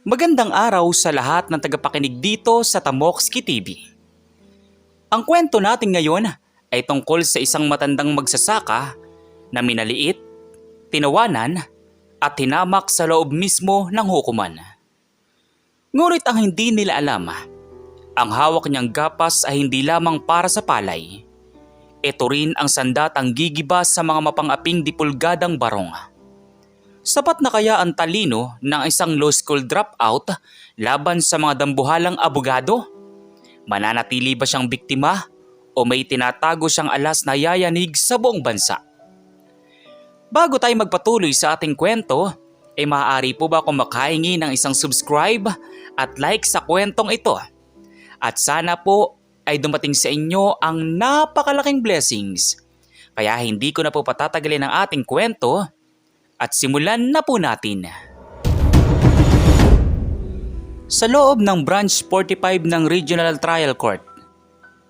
Magandang araw sa lahat ng tagapakinig dito sa Tamokski TV. Ang kwento natin ngayon ay tungkol sa isang matandang magsasaka na minaliit, tinawanan at hinamak sa loob mismo ng hukuman. Ngunit ang hindi nila alam, ang hawak niyang gapas ay hindi lamang para sa palay. Ito rin ang sandatang gigibas sa mga mapang-aping dipulgadang barong. Sapat na kaya ang talino ng isang law school dropout laban sa mga dambuhalang abogado? Mananatili ba siyang biktima o may tinatago siyang alas na yayanig sa buong bansa? Bago tayo magpatuloy sa ating kwento, maaari po ba akong makahingi ng isang subscribe at like sa kwentong ito? At sana po ay dumating sa inyo ang napakalaking blessings. Kaya hindi ko na po patatagalin ang ating kwento. At simulan na po natin. Sa loob ng Branch 45 ng Regional Trial Court,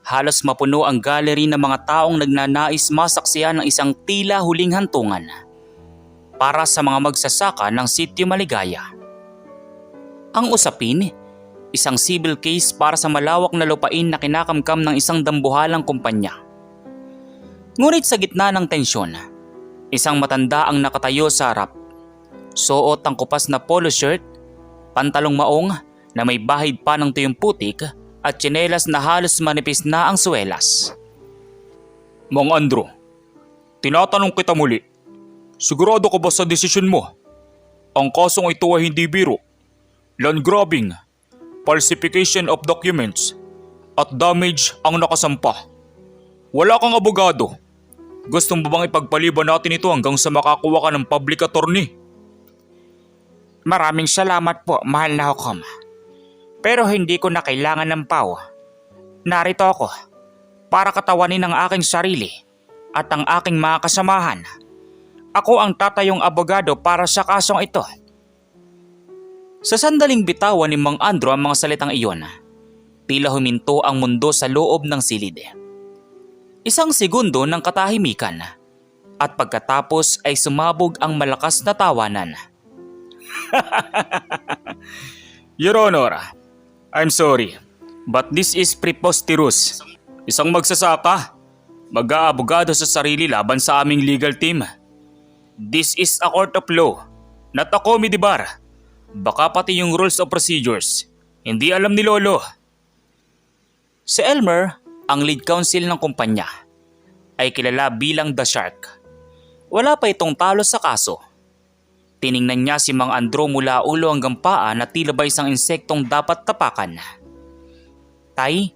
halos mapuno ang gallery ng mga taong nagnanais masaksihan ng isang tila huling hantungan para sa mga magsasaka ng Sitio Maligaya. Ang usapin, isang civil case para sa malawak na lupain na kinakamkam ng isang dambuhalang kumpanya. Ngunit sa gitna ng tensyon, isang matanda ang nakatayo sa harap. Suot ang kupas na polo shirt, pantalong maong na may bahid pa ng tuyong putik at tsinelas na halos manipis na ang suwelas. Mang Andrew, tinatanong kita muli. Sigurado ka ba sa desisyon mo? Ang kasong ito ay hindi biro. Land grabbing, falsification of documents, at damage ang nakasampa. Wala kang abogado. Gusto mo bang ipagpaliban natin ito hanggang sa makakuha ka ng public attorney? Maraming salamat po, mahal na hukom. Pero hindi ko na kailangan ng pau. Narito ako para katawanin ang aking sarili at ang aking mga kasamahan. Ako ang tatayong abogado para sa kasong ito. Sa sandaling bitawan ni Mang Andrew ang mga salitang iyon, tila huminto ang mundo sa loob ng silid. Isang segundo ng katahimikan at pagkatapos ay sumabog ang malakas na tawanan. Your Honor, I'm sorry, but this is preposterous. Isang magsasaka, mag-aabogado sa sarili laban sa aming legal team. This is a court of law, not a comedy bar. Baka pati yung rules of procedures, hindi alam ni Lolo. Si Elmer, ang lead counsel ng kumpanya, ay kilala bilang The Shark. Wala pa itong talo sa kaso. Tiningnan niya si Mang Andrew mula ulo hanggang paa na tila ba isang insektong dapat tapakan. Tay,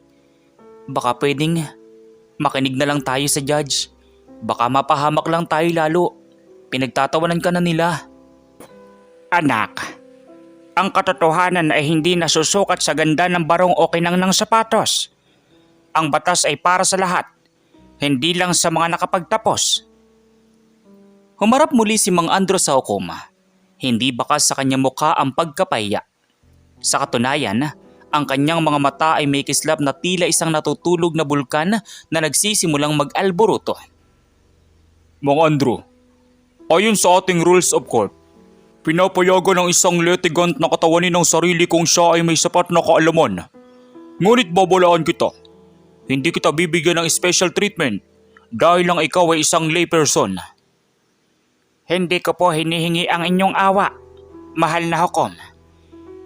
baka pwedeng makinig na lang tayo sa judge. Baka mapahamak lang tayo lalo. Pinagtatawanan ka na nila. Anak, ang katotohanan ay hindi nasusukat sa ganda ng barong o kinang ng sapatos. Ang batas ay para sa lahat, hindi lang sa mga nakapagtapos. Humarap muli si Mang Andrew sa hukom. Hindi bakas sa kanyang mukha ang pagkapahiya. Sa katunayan, ang kanyang mga mata ay may kislap na tila isang natutulog na bulkan na nagsisimulang mag-alboruto. Mang Andrew, ayon sa ating rules of court, pinapayagan ng isang litigant na katawanin ng sarili kung siya ay may sapat na kaalaman. Ngunit babalaan kita. Hindi kita bibigyan ng special treatment dahil lang ikaw ay isang layperson. Hindi ko po hinihingi ang inyong awa, mahal na hukom.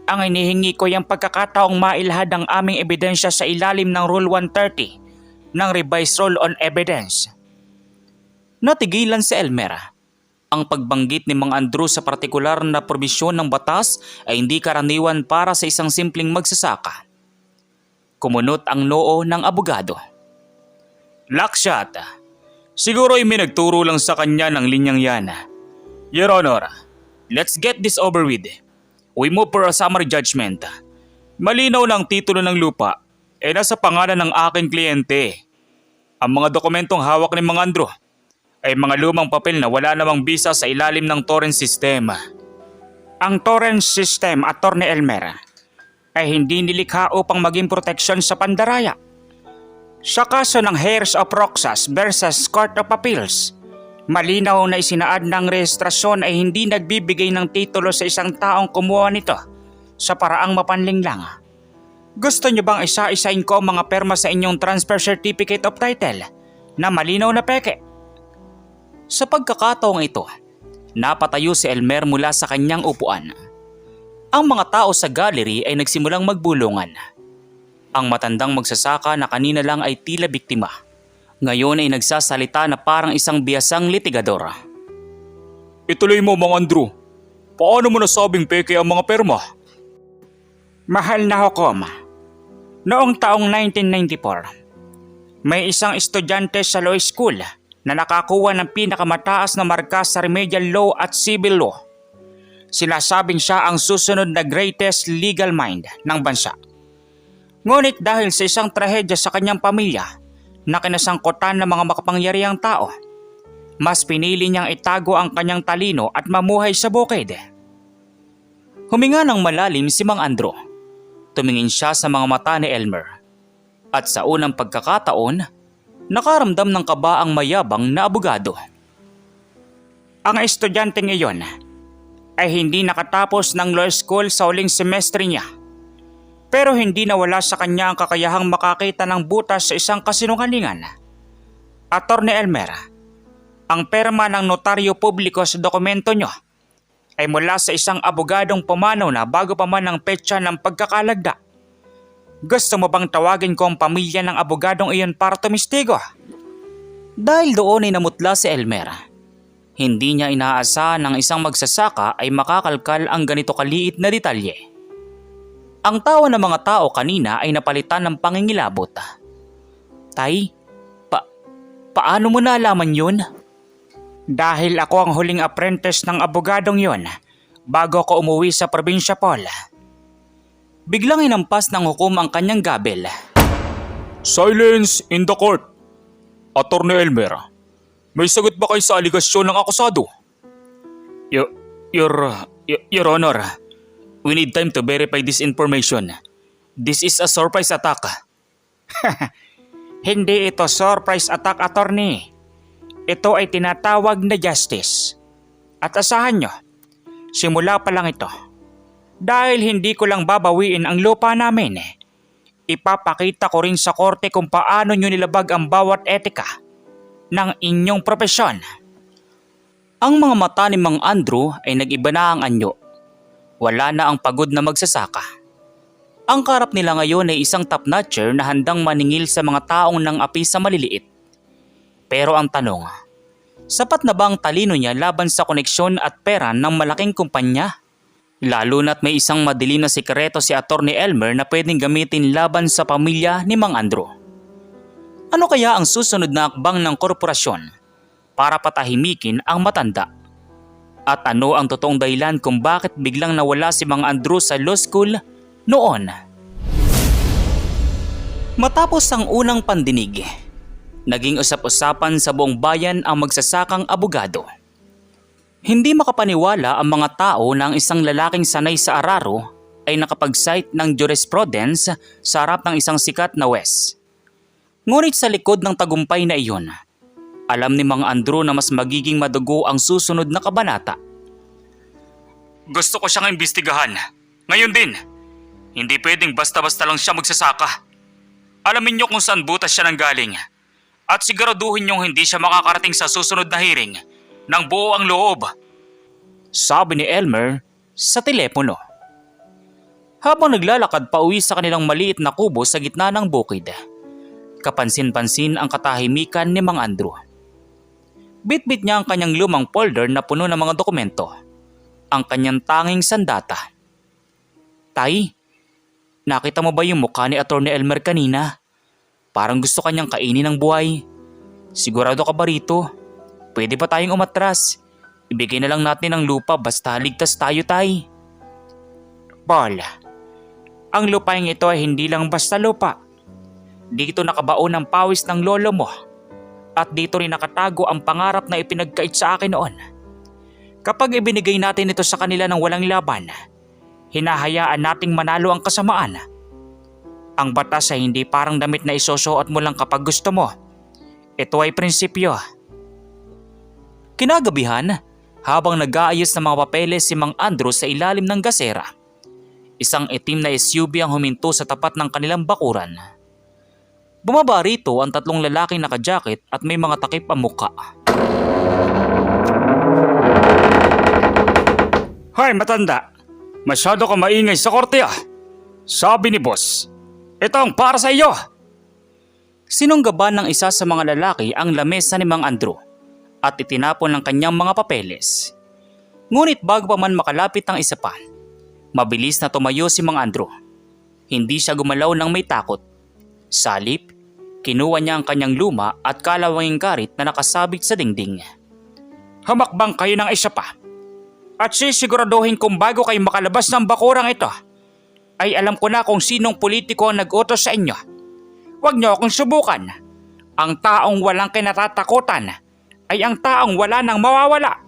Ang hinihingi ko yung pagkakataong mailahad ang aming ebidensya sa ilalim ng Rule 130 ng Revised Rule on Evidence. Natigilan si Elmer. Ang pagbanggit ni Mang Andrew sa partikular na probisyon ng batas ay hindi karaniwan para sa isang simpleng magsasaka. Kumunot ang noo ng abogado. Lakshat, siguro ay may nagturo lang sa kanya ng linyang yan. Your Honor, let's get this over with. We move for a summary judgment. Malinaw na ang titulo ng lupa ay nasa pangalan ng aking kliyente. Ang mga dokumentong hawak ni Mang Andrew ay mga lumang papel na wala namang bisa sa ilalim ng torrent system. Ang torrent system, Attorney Elmer, ay hindi nilikha upang maging proteksyon sa pandaraya. Sa kaso ng Heirs of Roxas versus Court of Appeals, malinaw na isinaad ng rehistrasyon ay hindi nagbibigay ng titulo sa isang taong kumuha nito sa paraang mapanling lang. Gusto niyo bang isa-isain ko ang mga perma sa inyong transfer certificate of title na malinaw na peke? Sa pagkakataong ito, napatayo si Elmer mula sa kanyang upuan. Ang mga tao sa gallery ay nagsimulang magbulungan. Ang matandang magsasaka na kanina lang ay tila biktima, ngayon ay nagsasalita na parang isang biyasang litigador. Ituloy mo, Mang Andrew. Paano mo nasabing peke ang mga perma? Mahal na Hukom, noong taong 1994, may isang estudyante sa law school na nakakuha ng pinakamataas na marka sa remedial law at civil law. Sinasabing siya ang susunod na greatest legal mind ng bansa. Ngunit dahil sa isang trahedya sa kanyang pamilya na kinasangkutan ng mga makapangyarihang tao, mas pinili niyang itago ang kanyang talino at mamuhay sa bukid. Huminga ng malalim si Mang Andrew. Tumingin siya sa mga mata ni Elmer. At sa unang pagkakataon, nakaramdam ng kaba ang mayabang na abogado. Ang estudyanteng iyon ay hindi nakatapos ng law school sa uling semestre niya. Pero hindi nawala sa kanya ang kakayahang makakita ng butas sa isang kasinungalingan. Attorney Elmer, ang perma ng notaryo publiko sa dokumento nyo ay mula sa isang abogadong pumanaw na bago pa man ang petsa ng pagkakalagda. Gusto mo bang tawagin ko ang pamilya ng abogadong iyon para tumistigo? Dahil doon ay namutla si Elmer. Hindi niya inaasahan ng isang magsasaka ay makakalkal ang ganito kaliit na detalye. Ang tawa ng mga tao kanina ay napalitan ng pangingilabot. Tay, paano mo nalaman yun? Dahil ako ang huling apprentice ng abogadong yon bago ako umuwi sa probinsya, Paul. Biglang inampas ng hukom ang kanyang gabel. Silence in the court. Attorney Elmer, may sagot ba kayo sa aligasyon ng akusado? Your Honor, we need time to verify this information. This is a surprise attack. Hindi ito surprise attack, attorney. Ito ay tinatawag na justice. At asahan nyo, simula pa lang ito. Dahil hindi ko lang babawiin ang lupa namin, ipapakita ko rin sa korte kung paano nyo nilabag ang bawat etika ng inyong propesyon. Ang mga mata ni Mang Andrew ay nag-iba na ang anyo. Wala na ang pagod na magsasaka. Ang karap nila ngayon ay isang top-notcher na handang maningil sa mga taong nang api sa maliliit. Pero ang tanong, sapat na ba ang talino niya laban sa koneksyon at pera ng malaking kumpanya? Lalo na't may isang madilim na sikreto si Attorney Elmer na pwedeng gamitin laban sa pamilya ni Mang Andrew. Ano kaya ang susunod na akbang ng korporasyon para patahimikin ang matanda? At ano ang totoong dahilan kung bakit biglang nawala si Mang Andrew sa law school noon? Matapos ang unang pandinig, naging usap-usapan sa buong bayan ang magsasakang abogado. Hindi makapaniwala ang mga tao na ang isang lalaking sanay sa araro ay nakapag-cite ng jurisprudence sa harap ng isang sikat na Wes. Ngunit sa likod ng tagumpay na iyon, alam ni Mang Andrew na mas magiging madugo ang susunod na kabanata. Gusto ko siyang imbestigahan. Ngayon din. Hindi pwedeng basta-basta lang siya magsasaka. Alamin niyo kung saan butas siya nanggaling. At siguraduhin niyong hindi siya makakarating sa susunod na hearing ng buo ang loob, sabi ni Elmer sa telepono. Habang naglalakad pa uwi sa kanilang maliit na kubo sa gitna ng bukid, kapansin-pansin ang katahimikan ni Mang Andrew. Bitbit niya ang kanyang lumang folder na puno ng mga dokumento, ang kanyang tanging sandata. Tay, nakita mo ba yung mukha ni Attorney Elmer kanina? Parang gusto kanyang kainin ng buhay. Sigurado ka ba rito? Pwede pa tayong umatras. Ibigay na lang natin ang lupa basta ligtas tayo, tay. Paul, ang lupaing ito ay hindi lang basta lupa. Dito nakabaon ang pawis ng lolo mo. At dito rin nakatago ang pangarap na ipinagkait sa akin noon. Kapag ibinigay natin ito sa kanila ng walang laban, hinahayaan nating manalo ang kasamaan. Ang batas ay hindi parang damit na isusuot mo lang kapag gusto mo. Ito ay prinsipyo. Kinagabihan, habang nag-aayos ng mga papeles si Mang Andrew sa ilalim ng gasera, Isang itim na SUV ang huminto sa tapat ng kanilang bakuran. Bumaba rito ang tatlong lalaking naka-jacket at may mga takip ang mukha. Hoy matanda, masyado ka maingay sa korte ah. Sabi ni boss, ito ang para sa iyo. Sinunggaban ng isa sa mga lalaki ang lamesa ni Mang Andrew at itinapon ng kanyang mga papeles. Ngunit bago pa man makalapit ang isa pa, mabilis na tumayo si Mang Andrew. Hindi siya gumalaw ng may takot. Salip, kinuha niya ang kanyang luma at kalawanging karit na nakasabit sa dingding. Hamakbang kayo ng isa pa. At sisiguraduhin kung bago kayo makalabas ng bakurang ito, ay alam ko na kung sinong politiko ang nag-utos sa inyo. Huwag niyo akong subukan. Ang taong walang kinatatakutan ay ang taong wala nang mawawala.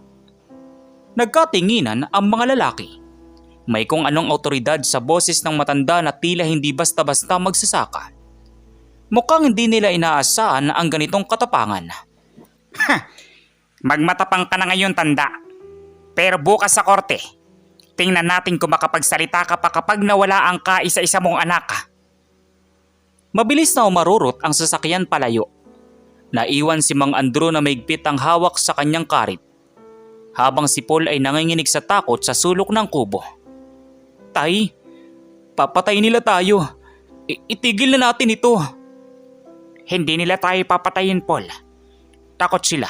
Nagkatinginan ang mga lalaki. May kung anong autoridad sa boses ng matanda na tila hindi basta-basta magsasaka. Mukhang hindi nila inaasahan ang ganitong katapangan. Magmatapang ka na ngayon, tanda. Pero bukas sa korte, tingnan natin kung makapagsalita ka pa kapag nawala ang kaisa-isa mong anak. Mabilis na umarurot ang sasakyan palayo. Naiwan si Mang Andrew na maigpit ang hawak sa kanyang karit, habang si Paul ay nanginginig sa takot sa sulok ng kubo. Tay, papatay nila tayo. Itigil na natin ito. Hindi nila tayo papatayin, Paul. Takot sila.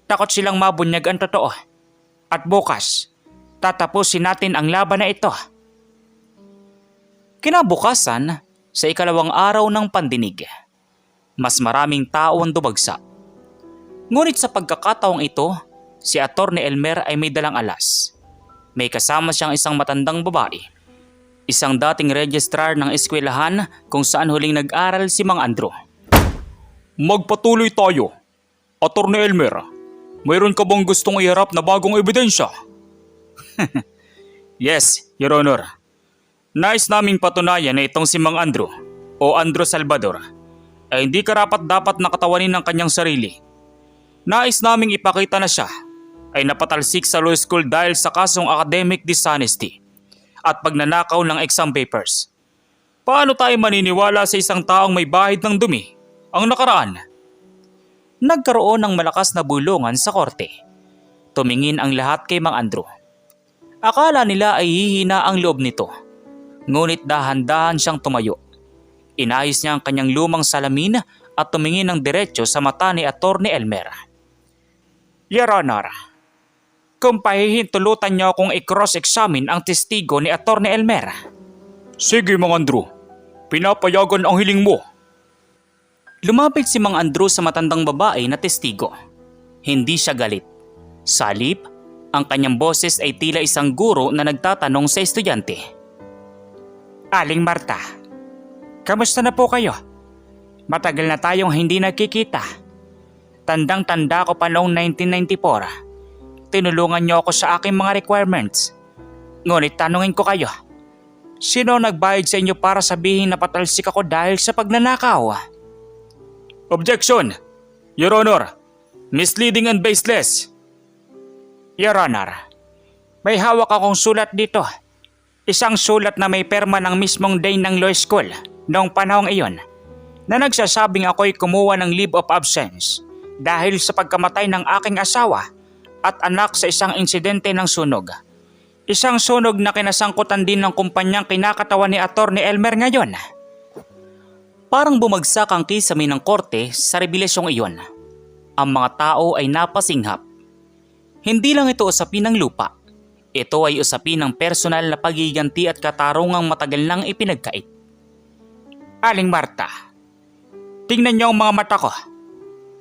Takot silang mabunyag ang totoo. At bukas, tatapusin natin ang laban na ito. Kinabukasan, sa ikalawang araw ng pandinig, mas maraming tao ang dumagsa. Ngunit sa pagkakataong ito, si Atty. Elmer ay may dalang alas. May kasama siyang isang matandang babae, isang dating registrar ng eskwelahan kung saan huling nag-aral si Mang Andrew. Magpatuloy tayo. Atty. Elmer, mayroon ka bang gustong iharap na bagong ebidensya? Yes, Your Honor. Nais naming patunayan na itong si Mang Andrew o Andrew Salvador ay hindi karapat-dapat nakatawanin ng kanyang sarili. Nais naming ipakita na siya ay napatalsik sa law school dahil sa kasong academic dishonesty at pagnanakaw ng exam papers. Paano tayo maniniwala sa isang taong may bahid ng dumi ang nakaraan? Nagkaroon ng malakas na bulungan sa korte. Tumingin ang lahat kay Mang Andrew. Akala nila ay hihina ang loob nito. Ngunit dahan-dahan siyang tumayo. Inayos niya ang kanyang lumang salamin at tumingin ng diretso sa mata ni Atty. Elmer. Your Honor, kung pahihintulutan niyo akong i-cross-examine ang testigo ni Atty. Elmer. Sige Mang Andrew, pinapayagan ang hiling mo. Lumapit si Mang Andrew sa matandang babae na testigo. Hindi siya galit. Salip, ang kanyang boses ay tila isang guro na nagtatanong sa estudyante. Aling Marta, kamusta na po kayo? Matagal na tayong hindi nagkikita. Tandang-tanda ko pa noong 1994. Tinulungan niyo ako sa aking mga requirements. Ngunit tanungin ko kayo, sino nagbayad sa inyo para sabihin na patalsik ako dahil sa pagnanakaw? Objection! Your Honor, misleading and baseless. Your Honor, may hawak akong sulat dito. Isang sulat na may perma ng mismong dean ng law school noong panahong iyon na nagsasabing ako'y kumuha ng leave of absence dahil sa pagkamatay ng aking asawa at anak sa isang insidente ng sunog. Isang sunog na kinasangkutan din ng kumpanyang kinakatawan ni Atty. Elmer ngayon. Parang bumagsak ang kisame ng korte sa revelasyong iyon. Ang mga tao ay napasinghap. Hindi lang ito usapin ng lupa. Ito ay usapin ng personal na pagiganti at katarungang matagal nang ipinagkait. Aling Marta, tingnan niyo ang mga mata ko.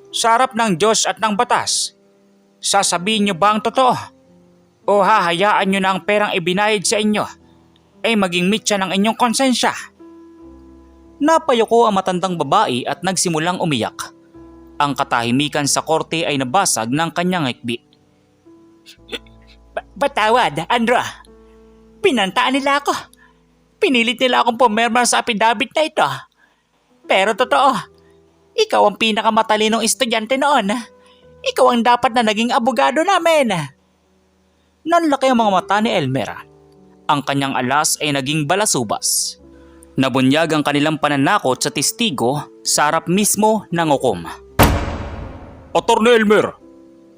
Sa harap ng Diyos at ng batas, sasabihin niyo ba ang totoo? O hahayaan niyo na ang perang ibinayad sa inyo ay maging mitya ng inyong konsensya? Napayuko ang matandang babae at nagsimulang umiyak. Ang katahimikan sa korte ay nabasag ng kanyang hikbi. Batawad, Andrew. Pinantaan nila ako. Pinilit nila akong pumirma sa affidavit na ito. Pero totoo, ikaw ang pinakamatalinong estudyante noon. Ikaw ang dapat na naging abogado namin. Nanlaki ang mga mata ni Elmer. Ang kanyang alas ay naging balasubas. Nabunyag ang kanilang pananakot sa testigo sa harap mismo ng hukom. Attorney Elmer,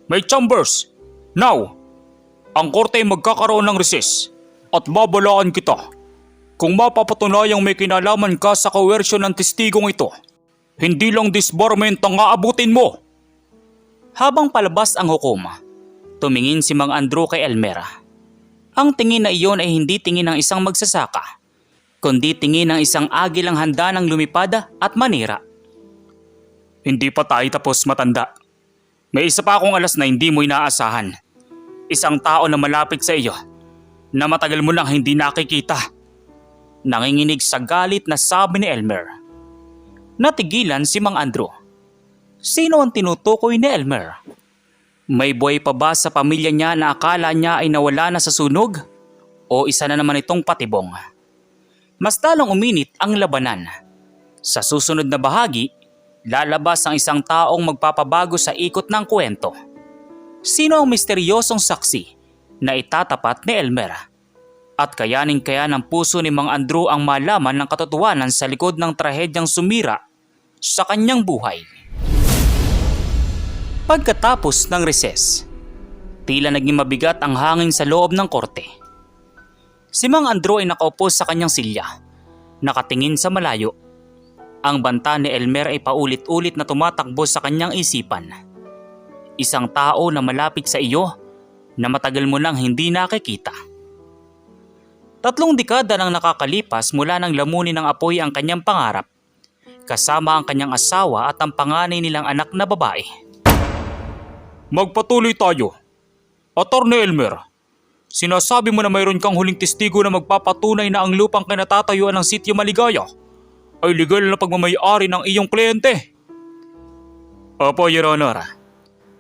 may chambers. Now, ang korte ay magkakaroon ng recess at babalaan kita. Kung mapapatunayang may kinalaman ka sa coercion ng testigong ito, hindi lang disbarment ang aabutin mo. Habang palabas ang hukom, tumingin si Mang Andrew kay Elmer. Ang tingin na iyon ay hindi tingin ng isang magsasaka, kundi tingin ng isang agilang handa ng lumipad at manira. Hindi pa tayo tapos, matanda. May isa pa akong alas na hindi mo inaasahan. Isang tao na malapit sa iyo, na matagal mo nang hindi nakikita. Nanginginig sa galit na sabi ni Elmer. Natigilan si Mang Andrew. Sino ang tinutukoy ni Elmer? May buhay pa ba sa pamilya niya na akala niya ay nawala na sa sunog? O isa na naman itong patibong? Mas lalong uminit ang labanan. Sa susunod na bahagi, lalabas ang isang taong magpapabago sa ikot ng kwento. Sino ang misteryosong saksi na itatapat ni Elmer? At kayanin-kaya ng puso ni Mang Andrew ang malaman ng katotohanan sa likod ng trahedyang sumira sa kanyang buhay. Pagkatapos ng recess, tila naging mabigat ang hangin sa loob ng korte. Si Mang Andrew ay nakaupo sa kanyang silya, nakatingin sa malayo. Ang banta ni Elmer ay paulit-ulit na tumatakbo sa kanyang isipan. Isang tao na malapit sa iyo na matagal mo nang hindi nakikita. 3 dekada nang nakakalipas mula nang lamunin ng apoy ang kanyang pangarap, kasama ang kanyang asawa at ang panganay nilang anak na babae. Magpatuloy tayo. Attorney Elmer, sinasabi mo na mayroon kang huling testigo na magpapatunay na ang lupang kinatatayuan ng Sitio Maligaya ay legal na pagmamay-ari ng iyong kliyente. Opo, Your Honor.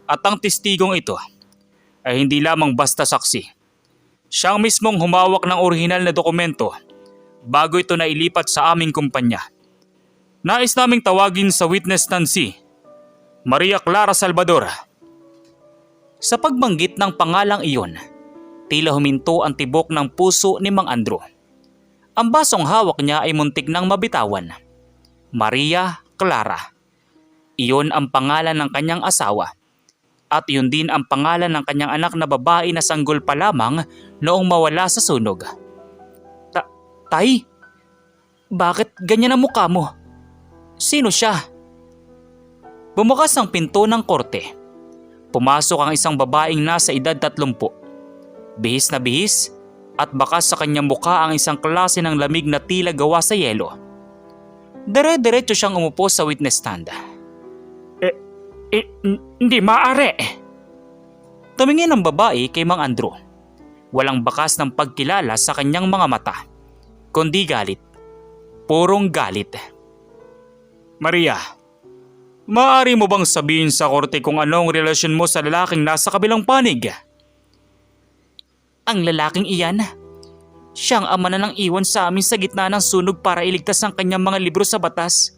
At ang testigong ito ay hindi lamang basta saksi. Siyang mismong humawak ng orihinal na dokumento bago ito nailipat sa aming kumpanya. Nais naming tawagin sa witness stand si Maria Clara Salvador. Sa pagbanggit ng pangalang iyon, tila huminto ang tibok ng puso ni Mang Andrew. Ang basong hawak niya ay muntik nang mabitawan. Maria Clara. Iyon ang pangalan ng kanyang asawa. At iyon din ang pangalan ng kanyang anak na babae na sanggol pa lamang noong mawala sa sunog. Tay, bakit ganyan ang mukha mo? Sino siya? Bumukas ang pinto ng korte. Pumasok ang isang babaeng nasa edad 30. Bihis na bihis at bakas sa kanyang mukha ang isang klase ng lamig na tila gawa sa yelo. Dire-diretso siyang umupo sa witness stand. Hindi maaari. Tumingin ang babae kay Mang Andrew. Walang bakas ng pagkilala sa kanyang mga mata, kundi galit. Purong galit. Maria, maaari mo bang sabihin sa korte kung anong relasyon mo sa lalaking nasa kabilang panig? Ang lalaking iyan, siyang ama na nang iwan sa amin sa gitna ng sunog para iligtas ang kanyang mga libro sa batas.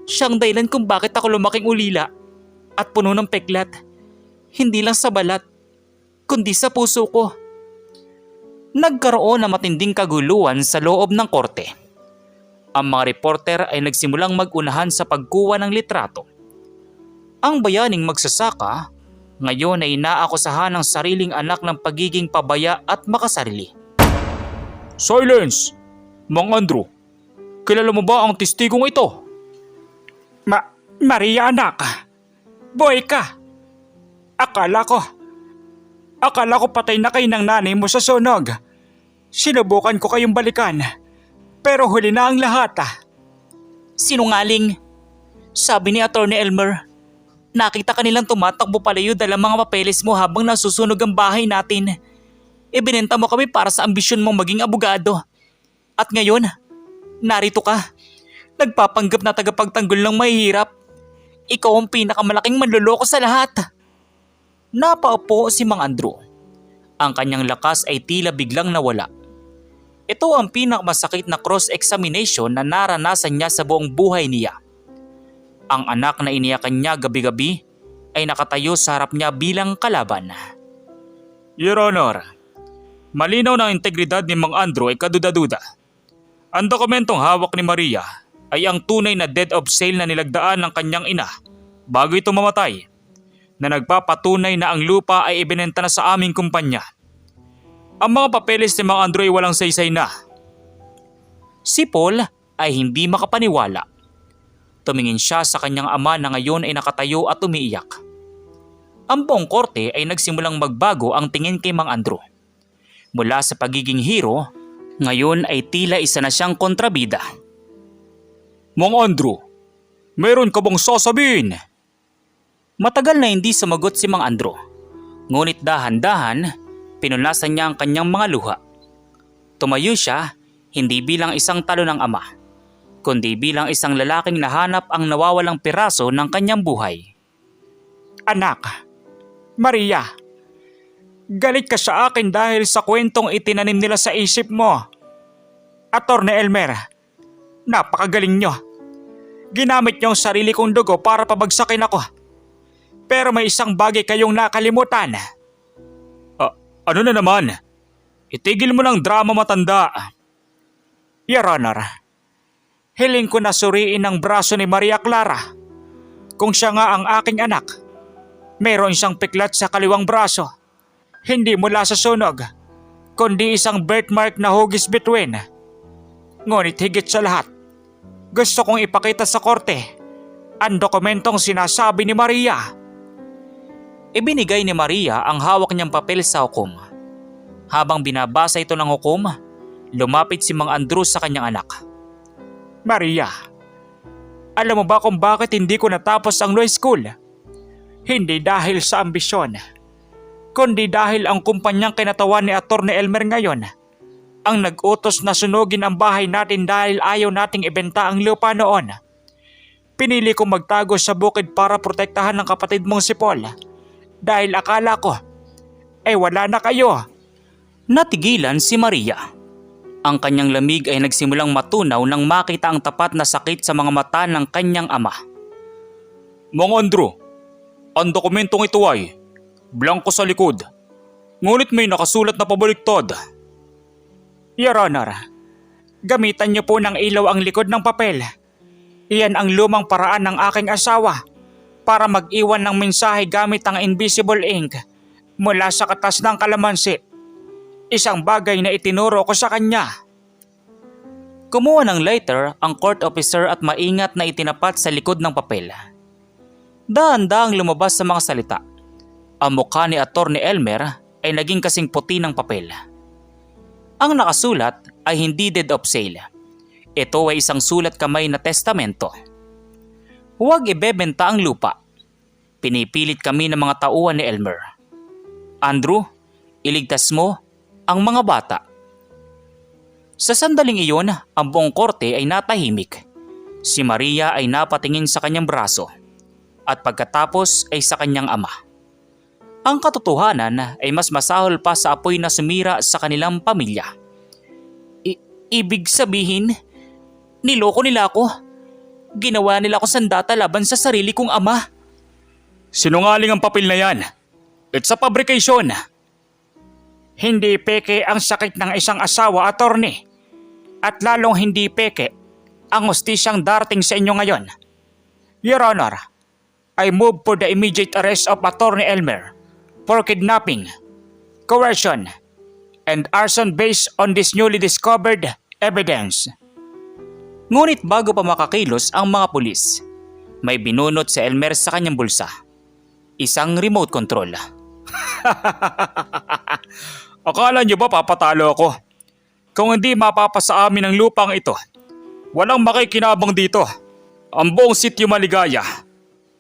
Siyang dahilan kung bakit ako lumaking ulila at puno ng peklat. Hindi lang sa balat, kundi sa puso ko. Nagkaroon ng matinding kaguluhan sa loob ng korte. Ang mga reporter ay nagsimulang mag-unahan sa pagkuha ng litrato. Ang bayaning magsasaka ngayon ay inaakusahan ng sariling anak ng pagiging pabaya at makasarili. Silence! Mang Andrew, kilala mo ba ang testigong ito? Maria anak, boy ka. Akala ko patay na kayo ng nanay mo sa sunog. Sinubukan ko kayong balikan, pero huli na ang lahat. Sinungaling. Sabi ni Attorney Elmer, nakita kanilang tumatakbo palayo dala mga papeles mo habang nasusunog ang bahay natin. Ibinenta mo kami para sa ambisyon mong maging abogado. At ngayon, narito ka. Nagpapanggap na tagapagtanggol ng mahihirap. Ikaw ang pinakamalaking manloloko sa lahat. Napaupo si Mang Andrew. Ang kanyang lakas ay tila biglang nawala. Ito ang pinakamasakit na cross-examination na naranasan niya sa buong buhay niya. Ang anak na iniyakan niya gabi-gabi ay nakatayo sa harap niya bilang kalaban. Your Honor, Malinaw na ang integridad ni Mang Andrew ay kaduda-duda. Ang dokumentong hawak ni Maria ay ang tunay na deed of sale na nilagdaan ng kanyang ina bago ito mamatay, na nagpapatunay na ang lupa ay ibinenta na sa aming kumpanya. Ang mga papeles ni Mang Andrew ay walang saysay na. Si Paul ay hindi makapaniwala. Tumingin siya sa kanyang ama na ngayon ay nakatayo at umiiyak. Ang buong korte ay nagsimulang magbago ang tingin kay Mang Andrew. Mula sa pagiging hero, ngayon ay tila isa na siyang kontrabida. Mang Andrew, meron ka bang sasabihin? Matagal na hindi sumagot si Mang Andrew. Ngunit dahan-dahan, pinunasan niya ang kanyang mga luha. Tumayo siya, hindi bilang isang talo ng ama, kundi bilang isang lalaking nahanap ang nawawalang piraso ng kanyang buhay. Anak, Maria, galit ka sa akin dahil sa kwentong itinanim nila sa isip mo. Attorney Elmer, napakagaling nyo. Ginamit nyo ang sarili kong dugo para pabagsakin ako. Pero may isang bagay kayong nakalimutan. Ano na naman? Itigil mo ng drama, matanda. Your Honor, hiling ko na suriin ang braso ni Maria Clara. Kung siya nga ang aking anak, meron siyang piklat sa kaliwang braso. Hindi mula sa sunog, kundi isang birthmark na hugis bituin. Ngunit higit sa lahat, gusto kong ipakita sa korte ang dokumentong sinasabi ni Maria. Ibinigay ni Maria ang hawak niyang papel sa hukom. Habang binabasa ito ng hukom, lumapit si Mang Andrew sa kanyang anak. Maria, alam mo ba kung bakit hindi ko natapos ang law school? Hindi dahil sa ambisyon, kundi dahil ang kumpanyang kinatawan ni Attorney Elmer ngayon ang nag-utos na sunugin ang bahay natin dahil ayaw nating ibenta ang lupa noon. Pinili kong magtago sa bukid para protektahan ng kapatid mong si Paul. Dahil akala ko, wala na kayo. Natigilan si Maria. Ang kanyang lamig ay nagsimulang matunaw nang makita ang tapat na sakit sa mga mata ng kanyang ama. Mang Andrew, ang dokumentong ito ay blanko sa likod, ngunit may nakasulat na pabaliktad. Your Honor, gamitan niyo po ng ilaw ang likod ng papel. Iyan ang lumang paraan ng aking asawa para mag-iwan ng mensahe gamit ang invisible ink mula sa katas ng kalamansi. Isang bagay na itinuro ko sa kanya. Kumuha ng lighter ang court officer at maingat na itinapat sa likod ng papel. Dahan-dahang lumabas sa mga salita. Ang mukha ni Attorney Elmer ay naging kasing puti ng papel. Ang nakasulat ay hindi deed of sale. Ito ay isang sulat kamay na testamento. Huwag ibebenta ang lupa. Pinipilit kami ng mga tauhan ni Elmer. Andrew, iligtas mo ang mga bata. Sa sandaling iyon, ang buong korte ay natahimik. Si Maria ay napatingin sa kanyang braso at pagkatapos ay sa kanyang ama. Ang katotohanan ay mas masahol pa sa apoy na sumira sa kanilang pamilya. Ibig sabihin, niloko nila ako. Ginawa nila ako sandata laban sa sarili kong ama. Sinungaling ang papel na yan. It's a fabrication. Hindi peke ang sakit ng isang asawa, attorney. At lalong hindi peke ang hustisyang darating sa inyo ngayon. Your Honor, I move for the immediate arrest of Attorney Elmer for kidnapping, coercion, and arson based on this newly discovered evidence. Ngunit bago pa makakilos ang mga pulis, may binunot si Elmer sa kanyang bulsa. Isang remote control. Akala niyo ba papatalo ako? Kung hindi mapapasa amin ang lupang ito, walang makikinabang dito. Ang buong sitio Maligaya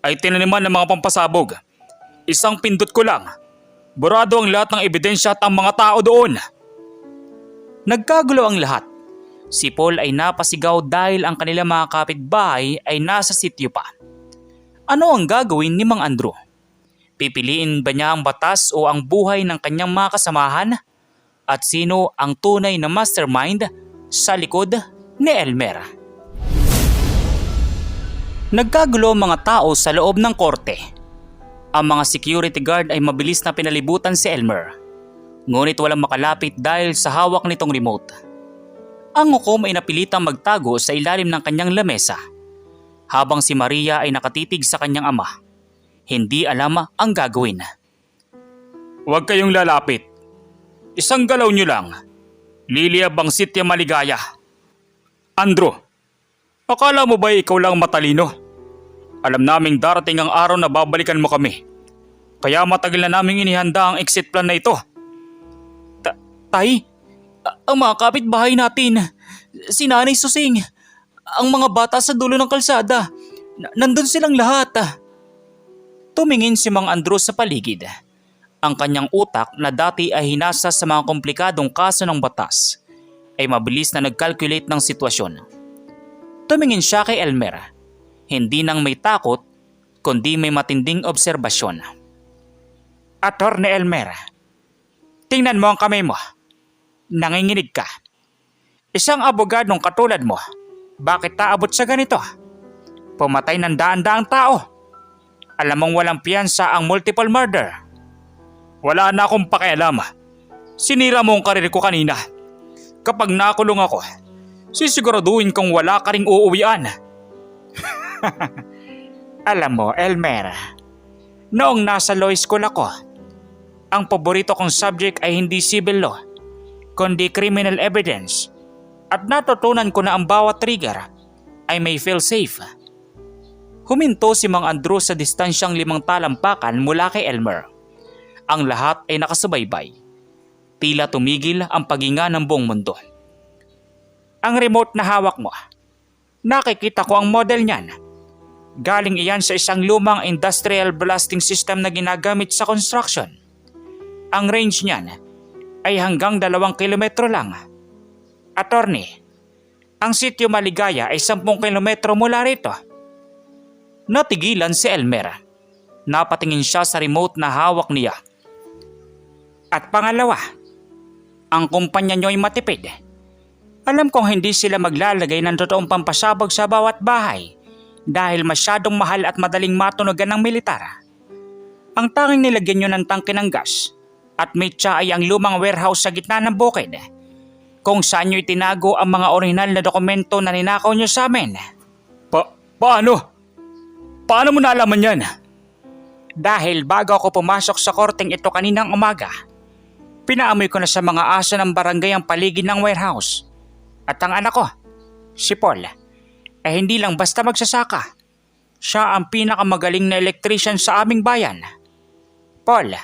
ay tinaniman ng mga pampasabog. Isang pindot ko lang, burado ang lahat ng ebidensya at ang mga tao doon. Nagkagulo ang lahat. Si Paul ay napasigaw dahil ang kanilang mga kapitbahay ay nasa sitio pa. Ano ang gagawin ni Mang Andrew? Pipiliin ba niya ang batas o ang buhay ng kanyang mga kasamahan? At sino ang tunay na mastermind sa likod ni Elmer? Nagkagulo ang mga tao sa loob ng korte. Ang mga security guard ay mabilis na pinalibutan si Elmer. Ngunit walang makalapit dahil sa hawak nitong remote. Ang hukom ay napilitang magtago sa ilalim ng kanyang lamesa, habang si Maria ay nakatitig sa kanyang ama. Hindi alam ang gagawin. Huwag kayong lalapit. Isang galaw nyo lang. Liliyabang sitya maligaya. Andrew, akala mo ba ikaw lang matalino? Alam naming darating ang araw na babalikan mo kami. Kaya matagal na naming inihanda ang exit plan na ito. Tay, ang mga kapitbahay natin, si Nanay Susing, ang mga bata sa dulo ng kalsada, nandun silang lahat. Tumingin si Mang Andrew sa paligid. Ang kanyang utak na dati ay hinasa sa mga komplikadong kaso ng batas ay mabilis na nag-calculate ng sitwasyon. Tumingin siya kay Elmer, hindi nang may takot kundi may matinding obserbasyon. Attorney Elmer, tingnan mo ang kamay mo. Nanginginig ka. Isang abogadong katulad mo, bakit taabot sa ganito? Pumatay ng daan-daang tao. Alam mong walang piyansa ang multiple murder. Wala na akong pakialam. Sinira mo ang karir ko kanina. Kapag nakulong ako, sisiguraduhin kong wala ka ring uuwian. Alam mo, Elmer, noong nasa law school ako, ang paborito kong subject ay hindi civil law, kundi criminal evidence. At natutunan ko na ang bawat trigger ay may feel safe. Huminto si Mang Andrew sa distansyang 5 talampakan mula kay Elmer. Ang lahat ay nakasubaybay. Tila tumigil ang paghinga ng buong mundo. Ang remote na hawak mo, nakikita ko ang model niyan. Galing iyan sa isang lumang industrial blasting system na ginagamit sa construction. Ang range niyan ay hanggang 2 kilometro lang. Attorney, ang sitio Maligaya ay 10 kilometro mula rito. Natigilan si Elmer. Napatingin siya sa remote na hawak niya. At pangalawa, ang kumpanya niyo ay matipid. Alam kong hindi sila maglalagay ng totoong pampasabog sa bawat bahay dahil masyadong mahal at madaling matunugan ng militar. Ang tanging nilagyan niyo ng tangke ng gas at mitsa ay ang lumang warehouse sa gitna ng bukid kung saan niyo itinago ang mga orihinal na dokumento na ninakaw niyo sa amin. Paano? Paano mo nalaman yan? Dahil bago ako pumasok sa korteng ito kaninang umaga, pinaamoy ko na sa mga aso ng barangay ang paligid ng warehouse. At ang anak ko, si Paul, ay hindi lang basta magsasaka. Siya ang pinakamagaling na electrician sa aming bayan. Paul,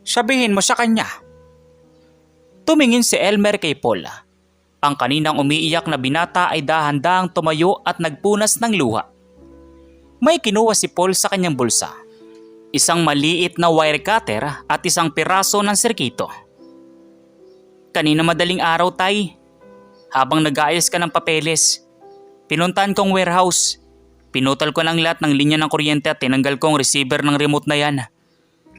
sabihin mo sa kanya. Tumingin si Elmer kay Paul. Ang kaninang umiiyak na binata ay dahan-dahang tumayo at nagpunas ng luha. May kinuha si Paul sa kanyang bulsa. Isang maliit na wire cutter at isang piraso ng sirkito. Kanina madaling araw, Tay. Habang nag-aayos ka ng papeles, pinuntahan kong warehouse. Pinutol ko ng lahat ng linya ng kuryente at tinanggal ko ang receiver ng remote na yan.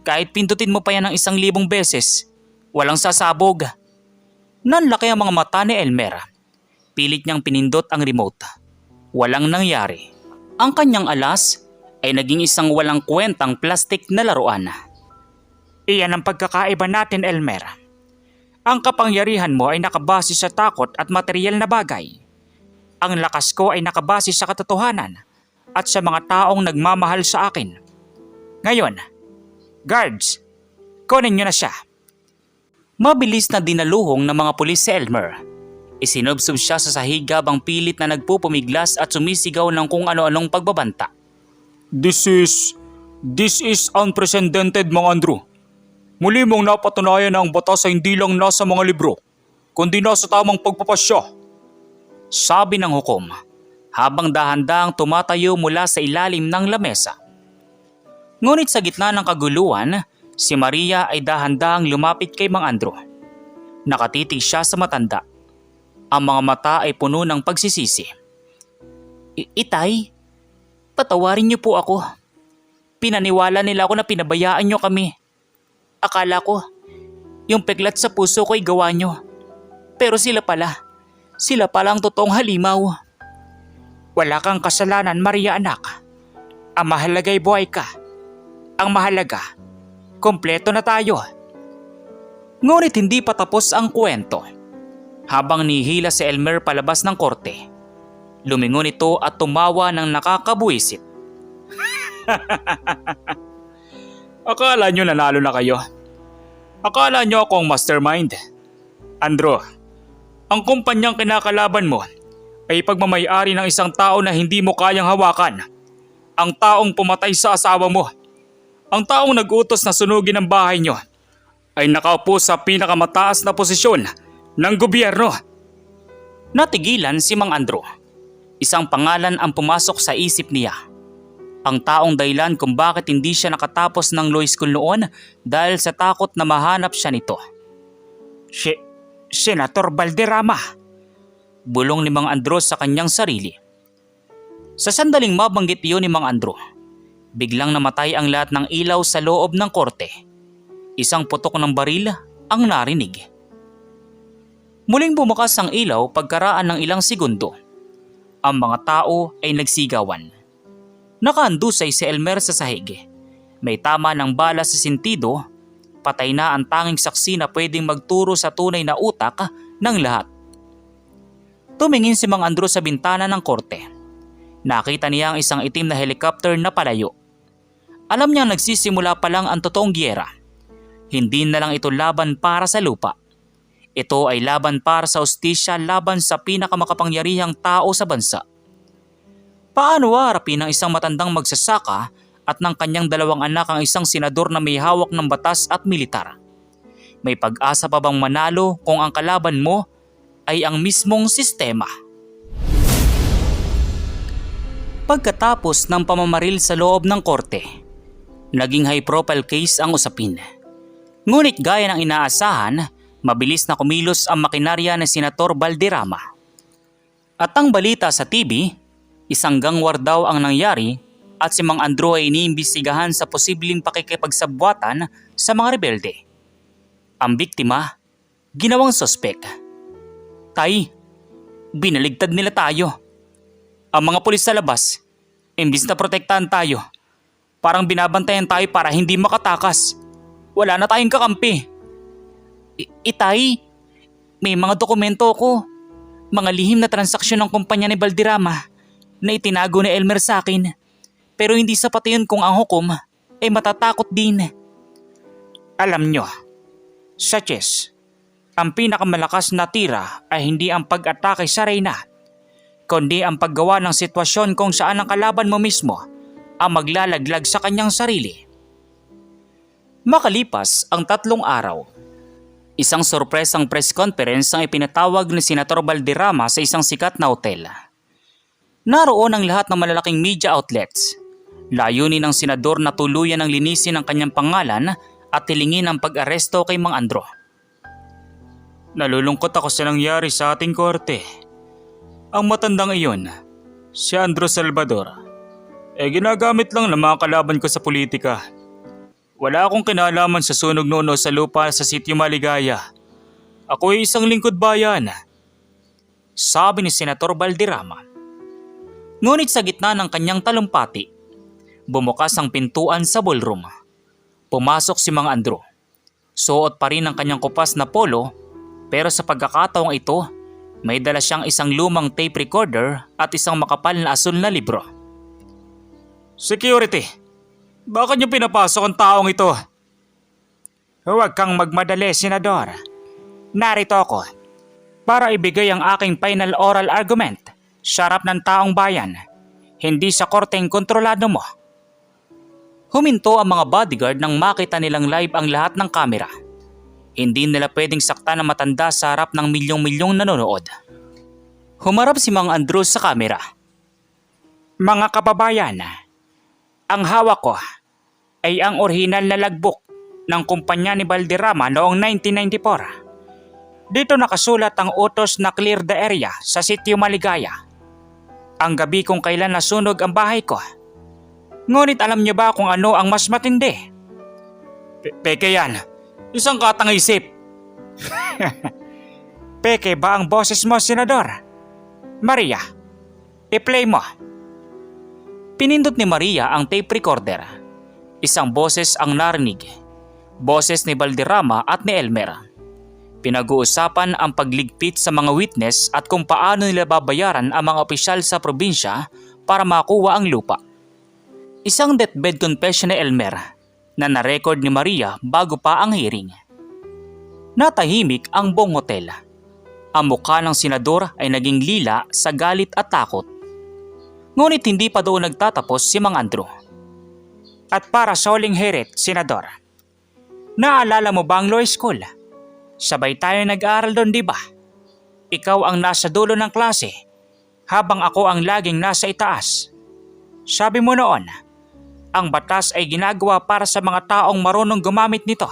Kahit pindutin mo pa yan ng 1,000 beses, walang sasabog. Nanlaki ang mga mata ni Elmer. Pilit niyang pinindot ang remote. Walang nangyari. Ang kanyang alas ay naging isang walang kwentang plastik na laruan. Iyan ang pagkakaiba natin, Elmer. Ang kapangyarihan mo ay nakabase sa takot at material na bagay. Ang lakas ko ay nakabase sa katotohanan at sa mga taong nagmamahal sa akin. Ngayon, guards, kunin niyo na siya. Mabilis na dinaluhong ng mga pulis si Elmer. Isinubsob siya sa sahig habang pilit na nagpupumiglas at sumisigaw ng kung ano-anong pagbabanta. This is unprecedented, Mang Andrew. Muli mong napatunayan na ang batas ay hindi lang nasa mga libro, kundi nasa tamang pagpapasya. Sabi ng hukom, habang dahan-dahang tumatayo mula sa ilalim ng lamesa. Ngunit sa gitna ng kaguluhan, si Maria ay dahan-dahang lumapit kay Mang Andrew. Nakatitig siya sa matanda. Ang mga mata ay puno ng pagsisisi. Itay, patawarin niyo po ako. Pinaniwala nila ako na pinabayaan niyo kami. Akala ko, yung peklat sa puso ko ay gawa niyo. Pero sila pala ang totoong halimaw. Wala kang kasalanan, Maria anak. Ang mahalaga ay buhay ka. Ang mahalaga, kompleto na tayo. Ngunit hindi pa tapos ang kwento. Habang nihila si Elmer palabas ng korte, lumingon ito at tumawa ng nakakabuwisit. Akala nyo nanalo na kayo? Akala nyo ako ang mastermind? Andrew, ang kumpanyang kinakalaban mo ay pagmamayari ng isang tao na hindi mo kayang hawakan. Ang taong pumatay sa asawa mo. Ang taong nag-utos na sunugin ang bahay nyo ay nakaupo sa pinakamataas na posisyon ng gobyerno. Natigilan si Mang Andrew. Isang pangalan ang pumasok sa isip niya. Ang taong dahilan kung bakit hindi siya nakatapos ng law school noon dahil sa takot na mahanap siya nito. Senator Valderrama. Bulong ni Mang Andrew sa kanyang sarili. Sa sandaling mabanggit iyon ni Mang Andrew, biglang namatay ang lahat ng ilaw sa loob ng korte. Isang putok ng baril ang narinig. Muling bumukas ang ilaw pagkaraan ng ilang segundo. Ang mga tao ay nagsigawan. Nakaandusay si Elmer sa sahig. May tama ng bala sa sentido. Patay na ang tanging saksi na pwedeng magturo sa tunay na utak ng lahat. Tumingin si Mang Andrew sa bintana ng korte. Nakita niya ang isang itim na helicopter na palayo. Alam niyang nagsisimula pa lang ang totoong giyera. Hindi na lang ito laban para sa lupa. Ito ay laban para sa hustisya laban sa pinakamakapangyarihang tao sa bansa. Paano harapin ng isang matandang magsasaka at ng kanyang dalawang anak ang isang senador na may hawak ng batas at militar? May pag-asa pa bang manalo kung ang kalaban mo ay ang mismong sistema? Pagkatapos ng pamamaril sa loob ng korte, naging high-profile case ang usapin. Ngunit gaya ng inaasahan, mabilis na kumilos ang makinarya ni Senator Valderrama. At ang balita sa TV, isang gangwar daw ang nangyari at si Mang Andrew ay iniimbestigahan sa posibleng pakikipagsabwatan sa mga rebelde. Ang biktima, ginawang sospek. Tay, binaligtad nila tayo. Ang mga pulis sa labas, imbis na protektahan tayo, parang binabantayan tayo para hindi makatakas. Wala na tayong kakampi. Itay, may mga dokumento ko. Mga lihim na transaksyon ng kumpanya ni Valderrama na itinago ni Elmer sa akin. Pero hindi sapat yun kung ang hukom ay matatakot din. Alam nyo, sa chess, ang pinakamalakas na tira ay hindi ang pag-atake sa reyna, kundi ang paggawa ng sitwasyon kung saan ang kalaban mo mismo ang maglalaglag sa kanyang sarili. Makalipas ang 3 araw, isang sorpresang press conference ang ipinatawag ni Senator Valderrama sa isang sikat na hotel. Naroon ang lahat ng malalaking media outlets. Layunin ng senador na tuluyan ng linisin ang kanyang pangalan at hilingin ang pag-aresto kay Mang Andrew. Nalulungkot ako sa nangyari sa ating korte. Ang matandang iyon, si Andrew Salvador, ginagamit lang ng mga kalaban ko sa politika. Wala akong kinalaman sa sunog noon sa lupa sa Sitio Maligaya. Ako ay isang lingkod bayan, sabi ni Senator Valderrama. Ngunit sa gitna ng kanyang talumpati, bumukas ang pintuan sa ballroom. Pumasok si Mang Andrew. Suot pa rin ang kanyang kupas na polo, pero sa pagkakataong ito, may dala siyang isang lumang tape recorder at isang makapal na asul na libro. Security, bakit niyo pinapasok ang taong ito? Huwag kang magmadali, Senador. Narito ako para ibigay ang aking final oral argument sa harap ng taong bayan, hindi sa korteng kontrolado mo. Huminto ang mga bodyguard nang makita nilang live ang lahat ng kamera. Hindi nila pwedeng saktan ang matanda sa harap ng milyong-milyong nanonood. Humarap si Mang Andrew sa kamera. Mga kababayan, ang hawak ko ay ang orihinal na logbook ng kumpanya ni Valderrama noong 1994. Dito nakasulat ang utos na clear the area sa Sitio Maligaya. Ang gabi kung kailan nasunog ang bahay ko. Ngunit alam niyo ba kung ano ang mas matindi? Peke yan. Isang katang-isip. Peke ba ang boses mo, Senador? Maria, i-play mo. Pinindot ni Maria ang tape recorder. Isang boses ang narinig. Boses ni Valderrama at ni Elmer. Pinag-uusapan ang pagligpit sa mga witness at kung paano nila babayaran ang mga opisyal sa probinsya para makuha ang lupa. Isang deathbed confession ni Elmer na na-record ni Maria bago pa ang hearing. Natahimik ang buong hotel. Ang mukha ng senador ay naging lila sa galit at takot. Ngunit hindi pa doon nagtatapos si Mang Andrew. At para sa huling hirit, Senador, naalala mo ba ang law school? Sabay tayo nag-aaral doon, di ba? Ikaw ang nasa dulo ng klase, habang ako ang laging nasa itaas. Sabi mo noon, ang batas ay ginagawa para sa mga taong marunong gumamit nito.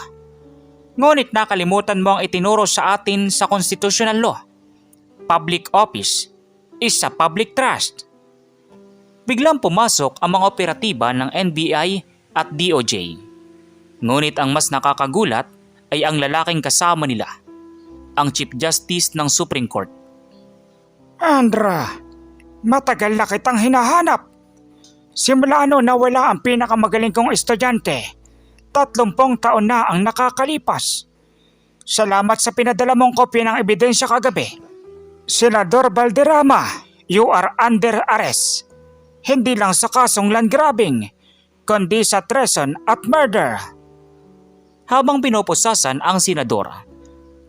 Ngunit nakalimutan mo ang itinuro sa atin sa constitutional law. Public office is a public trust. Biglang pumasok ang mga operatiba ng NBI at DOJ. Ngunit ang mas nakakagulat ay ang lalaking kasama nila, ang Chief Justice ng Supreme Court. Andra, matagal na kitang hinahanap. Simula noon nawala ang pinakamagaling kong estudyante. 30 taon na ang nakakalipas. Salamat sa pinadala mong kopya ng ebidensya kagabi. Senador Valderrama, you are under arrest. Hindi lang sa kasong land grabbing, kundi sa treason at murder. Habang pinoposasan ang senador,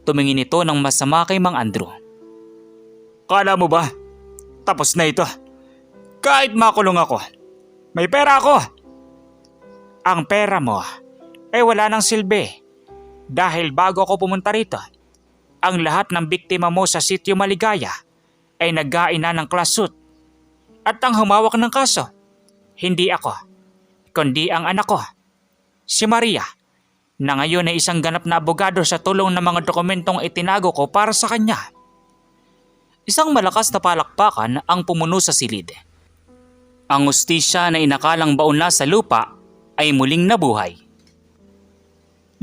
tumingin ito ng masama kay Mang Andrew. Kala mo ba? Tapos na ito. Kahit makulong ako, may pera ako. Ang pera mo ay wala ng silbi dahil bago ako pumunta rito, ang lahat ng biktima mo sa Sitio Maligaya ay nag-aina ng class suit. At ang humawak ng kaso, hindi ako, kundi ang anak ko, si Maria, na ngayon ay isang ganap na abogado sa tulong ng mga dokumentong itinago ko para sa kanya. Isang malakas na palakpakan ang pumuno sa silid. Ang hustisya na inakalang baon na sa lupa ay muling nabuhay.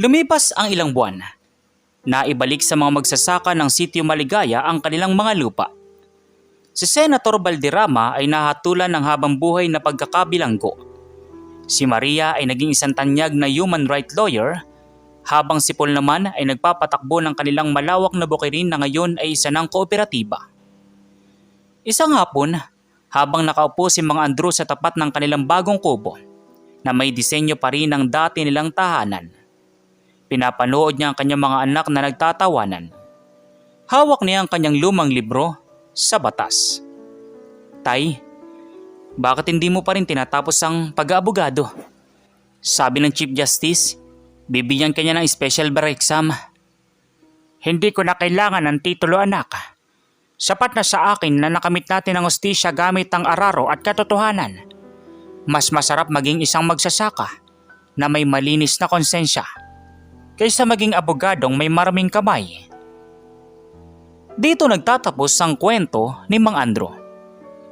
Lumipas ang ilang buwan. Naibalik sa mga magsasaka ng Sitio Maligaya ang kanilang mga lupa. Si Senator Valderrama ay nahatulan ng habang buhay na pagkakabilanggo. Si Maria ay naging isang tanyag na human rights lawyer, habang si Paul naman ay nagpapatakbo ng kanilang malawak na bukirin na ngayon ay isa ng kooperatiba. Isang hapon, habang nakaupo si Mang Andrew sa tapat ng kanilang bagong kubo, na may disenyo pa rin ng dati nilang tahanan. Pinapanood niya ang kanyang mga anak na nagtatawanan. Hawak niya ang kanyang lumang libro sa batas. Tay, bakit hindi mo pa rin tinatapos ang pag-aabogado? Sabi ng Chief Justice, bibigyan kanya ng special bar exam. Hindi ko na kailangan ng titulo, anak. Sapat na sa akin na nakamit natin ang hustisya gamit ang araro at katotohanan. Mas masarap maging isang magsasaka na may malinis na konsensya kaysa maging abogadong may maraming kamay. Dito nagtatapos ang kwento ni Mang Andrew.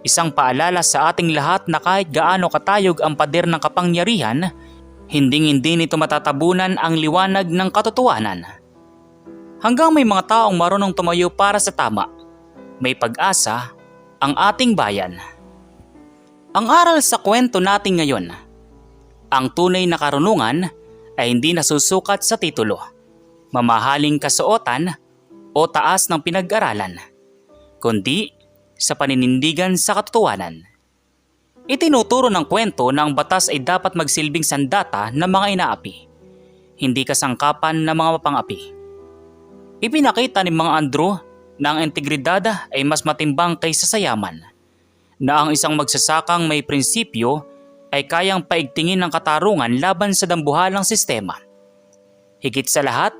Isang paalala sa ating lahat na kahit gaano katayog ang pader ng kapangyarihan, hinding-hindi nito matatabunan ang liwanag ng katotohanan. Hanggang may mga taong marunong tumayo para sa tama, may pag-asa ang ating bayan. Ang aral sa kwento natin ngayon, ang tunay na karunungan ay hindi nasusukat sa titulo, mamahaling kasuotan o taas ng pinag-aralan, kundi sa paninindigan sa katotohanan. Itinuturo ng kwento na ang batas ay dapat magsilbing sandata ng mga inaapi, hindi kasangkapan ng mga mapangapi. Ipinakita ni Mang Andrew na ang integridad ay mas matimbang kaysa sa yaman, na ang isang magsasakang may prinsipyo ay kayang paigtingin ng katarungan laban sa dambuhalang sistema. Higit sa lahat,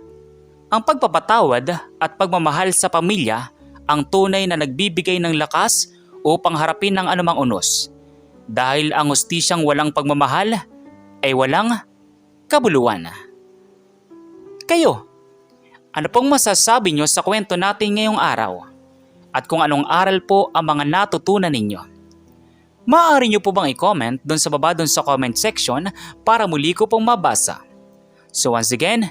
ang pagpapatawad at pagmamahal sa pamilya ang tunay na nagbibigay ng lakas upang harapin ang anumang unos. Dahil ang hustisyang walang pagmamahal ay walang kabuluhan. Kayo, ano pong masasabi nyo sa kwento natin ngayong araw? At kung anong aral po ang mga natutunan ninyo? Maaari nyo po bang i-comment doon sa baba doon sa comment section para muli ko pong mabasa. So once again,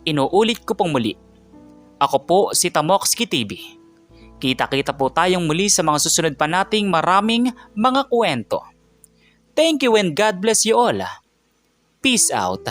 inuulit ko pong muli. Ako po si Tamoxki TV. Kita-kita po tayong muli sa mga susunod pa nating maraming mga kwento. Thank you and God bless you all. Peace out.